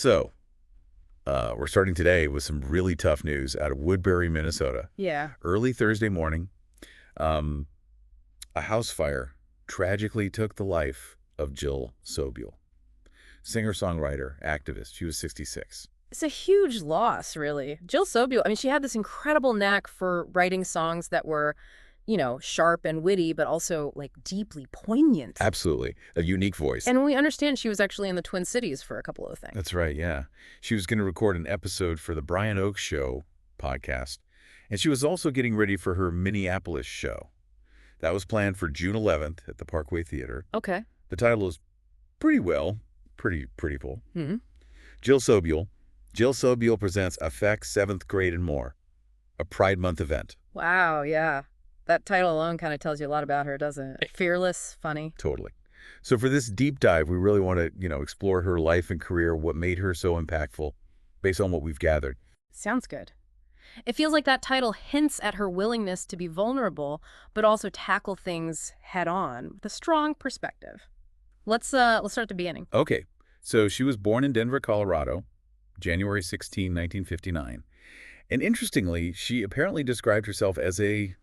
So, we're starting today with some really tough news out of Woodbury, Minnesota. Yeah. Early Thursday morning, um, a house fire tragically took the life of Jill Sobule, singer-songwriter, activist. She was 66. It's a huge loss, really. Jill Sobule, I mean, she had this incredible knack for writing songs that were, sharp and witty, but also, like, deeply poignant. Absolutely. A unique voice. And we understand she was actually in the Twin Cities for a couple of things. That's right, yeah. She was going to record an episode for the Brian Oak Show podcast, and she was also getting ready for her Minneapolis show. That was planned for June 11th at the Parkway Theater. Okay. The title is pretty full. Hmm. Jill Sobule. Jill Sobule presents Effects 7th Grade and More, a Pride Month event. Wow, yeah. That title alone kind of tells you a lot about her, doesn't it? Fearless, funny. Totally. So for this deep dive, we really want to, explore her life and career, what made her so impactful, based on what we've gathered. Sounds good. It feels like that title hints at her willingness to be vulnerable, but also tackle things head on with a strong perspective. Let's start at the beginning. Okay, so she was born in Denver, Colorado, January 16, 1959. And interestingly, she apparently described herself as a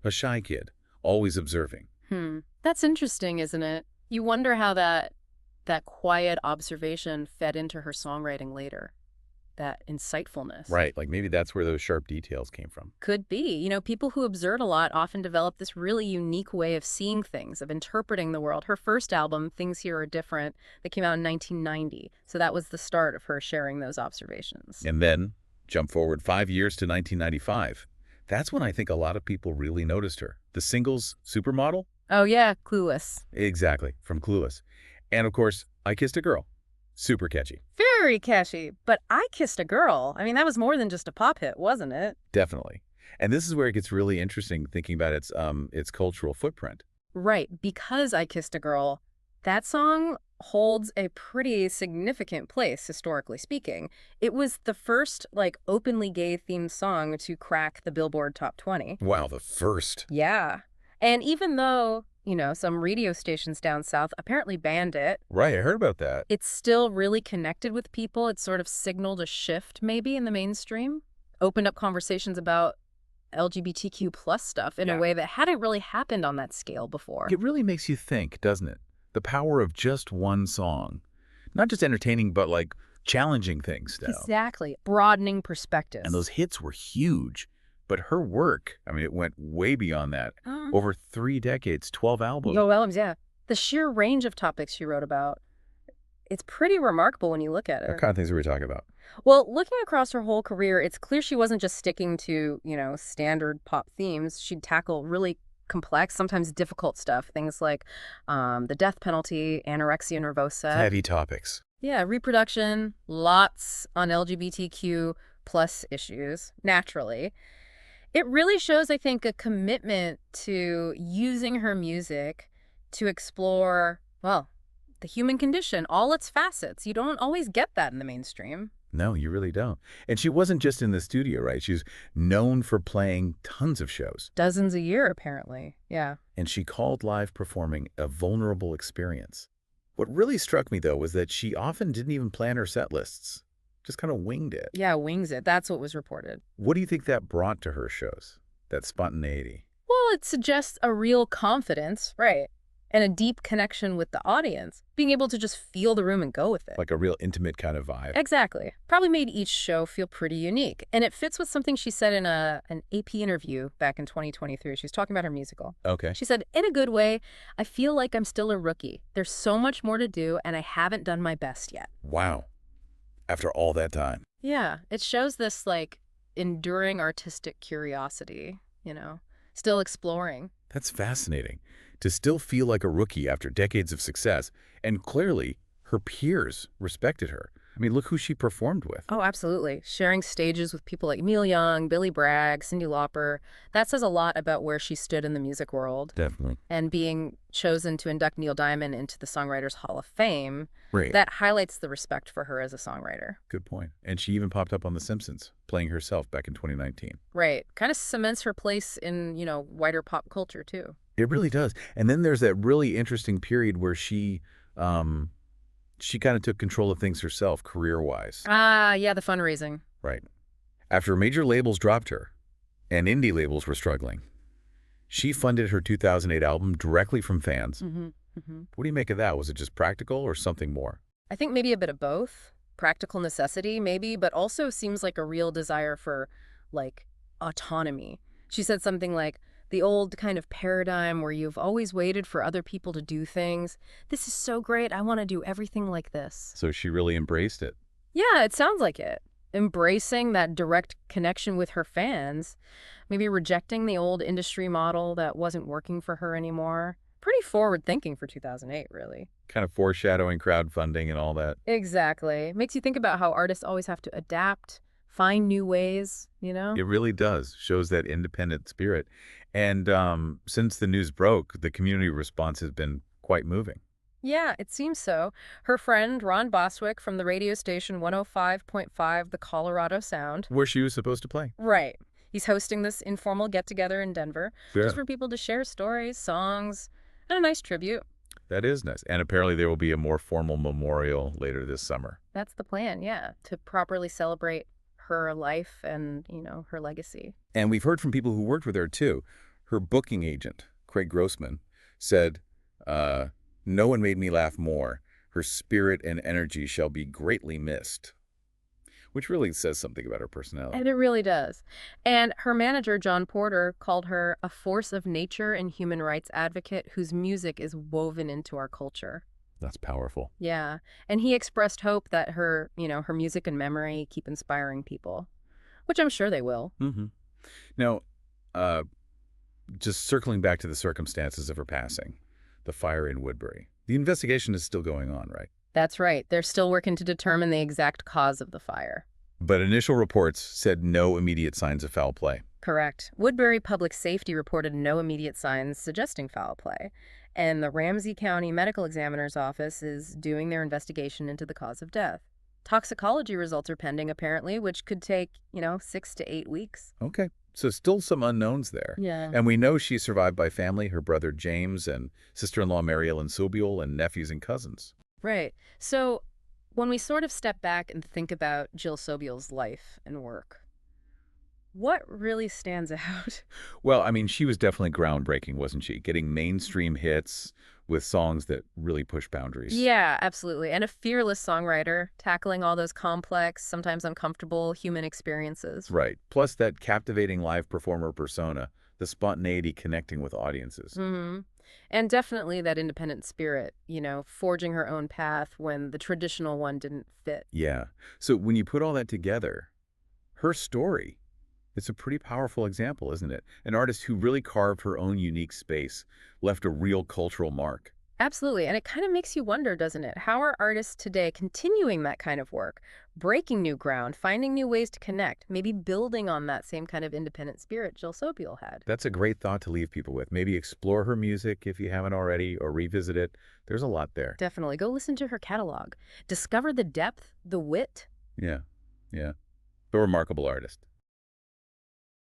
shy kid, always observing. That's interesting, isn't it? You wonder how that quiet observation fed into her songwriting later. That insightfulness. Right, like maybe that's where those sharp details came from. Could be. People who observe a lot often develop this really unique way of seeing things, of interpreting the world. Her first album, Things Here Are Different, that came out in 1990. So that was the start of her sharing those observations. And then, jump forward 5 years to 1995. That's when I think a lot of people really noticed her. The singles Supermodel? Oh yeah, Clueless. Exactly, from Clueless. And of course, I Kissed a Girl. Super catchy. Very catchy. But I Kissed a Girl. I mean, that was more than just a pop hit, wasn't it? Definitely. And this is where it gets really interesting thinking about its cultural footprint. Right, because I Kissed a Girl, that song holds a pretty significant place, historically speaking. It was the first, openly gay-themed song to crack the Billboard Top 20. Wow, the first. Yeah. And even though, some radio stations down south apparently banned it, Right, I heard about that. it's still really connected with people. It sort of signaled a shift, maybe, in the mainstream. Opened up conversations about LGBTQ plus stuff in a way that hadn't really happened on that scale before. It really makes you think, doesn't it? The power of just one song. Not just entertaining, but challenging things still. Exactly. Broadening perspectives. And those hits were huge. But her work, it went way beyond that. Over 3 decades, 12 albums. Oh, albums, yeah. The sheer range of topics she wrote about, it's pretty remarkable when you look at it. What kind of things are we talking about? Well, looking across her whole career, it's clear she wasn't just sticking to, standard pop themes. She'd tackle really complex, sometimes difficult stuff. Things like the death penalty, anorexia nervosa. Heavy topics. Yeah, reproduction, lots on LGBTQ plus issues, naturally. It really shows, I think, a commitment to using her music to explore, the human condition, all its facets. You don't always get that in the mainstream. No, you really don't. And she wasn't just in the studio, right? She's known for playing tons of shows. Dozens a year, apparently. Yeah. And she called live performing a vulnerable experience. What really struck me, though, was that she often didn't even plan her set lists. Just kind of winged it. Yeah, wings it. That's what was reported. What do you think that brought to her shows? That spontaneity? Well, it suggests a real confidence, right, and a deep connection with the audience, being able to just feel the room and go with it. Like a real intimate kind of vibe. Exactly. Probably made each show feel pretty unique. And it fits with something she said in an AP interview back in 2023. She was talking about her musical. Okay. She said, in a good way, I feel like I'm still a rookie. There's so much more to do, and I haven't done my best yet. Wow. After all that time. Yeah. It shows this, enduring artistic curiosity, still exploring. That's fascinating. To still feel like a rookie after decades of success. And clearly, her peers respected her. Look who she performed with. Oh, absolutely. Sharing stages with people like Neil Young, Billy Bragg, Cyndi Lauper. That says a lot about where she stood in the music world. Definitely. And being chosen to induct Neil Diamond into the Songwriters Hall of Fame, Right. that highlights the respect for her as a songwriter. Good point. And she even popped up on The Simpsons, playing herself back in 2019. Right. Kind of cements her place in, wider pop culture, too. It really does. And then there's that really interesting period where she She kind of took control of things herself, career-wise. Ah, yeah, the fundraising. Right. After major labels dropped her, and indie labels were struggling, she funded her 2008 album directly from fans. Mm-hmm. Mm-hmm. What do you make of that? Was it just practical or something more? I think maybe a bit of both. Practical necessity, maybe, but also seems like a real desire for, like, autonomy. She said something like, the old kind of paradigm where you've always waited for other people to do things. This is so great. I want to do everything like this. So she really embraced it. Yeah, it sounds like it. Embracing that direct connection with her fans, maybe rejecting the old industry model that wasn't working for her anymore. Pretty forward thinking for 2008, really. Kind of foreshadowing crowdfunding and all that. Exactly. Makes you think about how artists always have to adapt, find new ways, you know? It really does. Shows that independent spirit. And since the news broke, the community response has been quite moving. Yeah, it seems so. Her friend, Ron Boswick from the radio station 105.5, the Colorado Sound. Where she was supposed to play. Right. He's hosting this informal get-together in Denver, Yeah, just for people to share stories, songs, and a nice tribute. that is nice. And apparently there will be a more formal memorial later this summer. That's the plan, yeah, to properly celebrate her life and, her legacy. And we've heard from people who worked with her, too. Her booking agent, Craig Grossman, said, no one made me laugh more. Her spirit and energy shall be greatly missed. Which really says something about her personality. And it really does. And her manager, John Porter, called her a force of nature and human rights advocate whose music is woven into our culture. That's powerful. Yeah. And he expressed hope that her music and memory keep inspiring people, which I'm sure they will. Mm-hmm. Now, just circling back to the circumstances of her passing, the fire in Woodbury. The investigation is still going on, right? That's right. They're still working to determine the exact cause of the fire. But initial reports said no immediate signs of foul play. Correct. Woodbury Public Safety reported no immediate signs suggesting foul play. And the Ramsey County Medical Examiner's Office is doing their investigation into the cause of death. Toxicology results are pending, apparently, which could take, 6 to 8 weeks. Okay. So still some unknowns there. Yeah. And we know she's survived by family, her brother James and sister-in-law Mary Ellen Sobule and nephews and cousins. Right. So when we sort of step back and think about Jill Sobule's life and work, what really stands out? Well, I mean, she was definitely groundbreaking, wasn't she? Getting mainstream hits with songs that really push boundaries. Yeah, absolutely. And a fearless songwriter, tackling all those complex, sometimes uncomfortable human experiences. Right. Plus that captivating live performer persona, the spontaneity connecting with audiences. Mm-hmm. And definitely that independent spirit, forging her own path when the traditional one didn't fit. Yeah. So when you put all that together, her story, it's a pretty powerful example, isn't it? An artist who really carved her own unique space, left a real cultural mark. Absolutely. And it kind of makes you wonder, doesn't it? How are artists today continuing that kind of work, breaking new ground, finding new ways to connect, maybe building on that same kind of independent spirit Jill Sobule had? That's a great thought to leave people with. Maybe explore her music if you haven't already, or revisit it. There's a lot there. Definitely. Go listen to her catalog. Discover the depth, the wit. Yeah. Yeah. A remarkable artist.